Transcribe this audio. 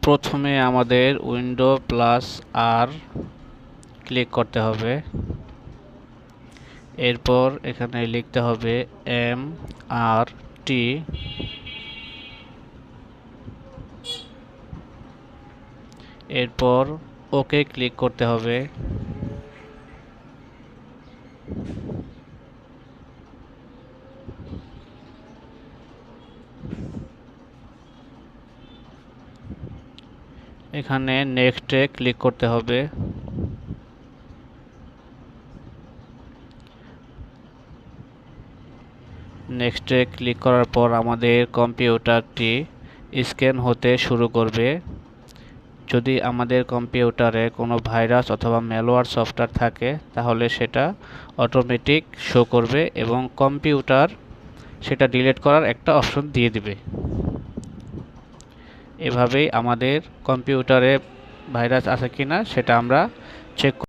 প্রথমে আমাদের window plus আর click করতে হবে। এরপর এখানে লিখতে হবে MRT, এরপর ওকে ক্লিক করতে হবে। এখানে নেক্সটে ক্লিক করতে হবে। নেক্সটে ক্লিক করার পর আমাদের কম্পিউটারটি স্ক্যান হতে শুরু করবে। যদি আমাদের কম্পিউটারে কোনো ভাইরাস অথবা ম্যালওয়্যার সফটওয়্যার থাকে তাহলে সেটা অটোমেটিক শো করবে এবং কম্পিউটার সেটা ডিলিট করার একটা অপশন দিয়ে দিবে। এভাবেই আমাদের কম্পিউটারে ভাইরাস আছে কিনা সেটা আমরা চেক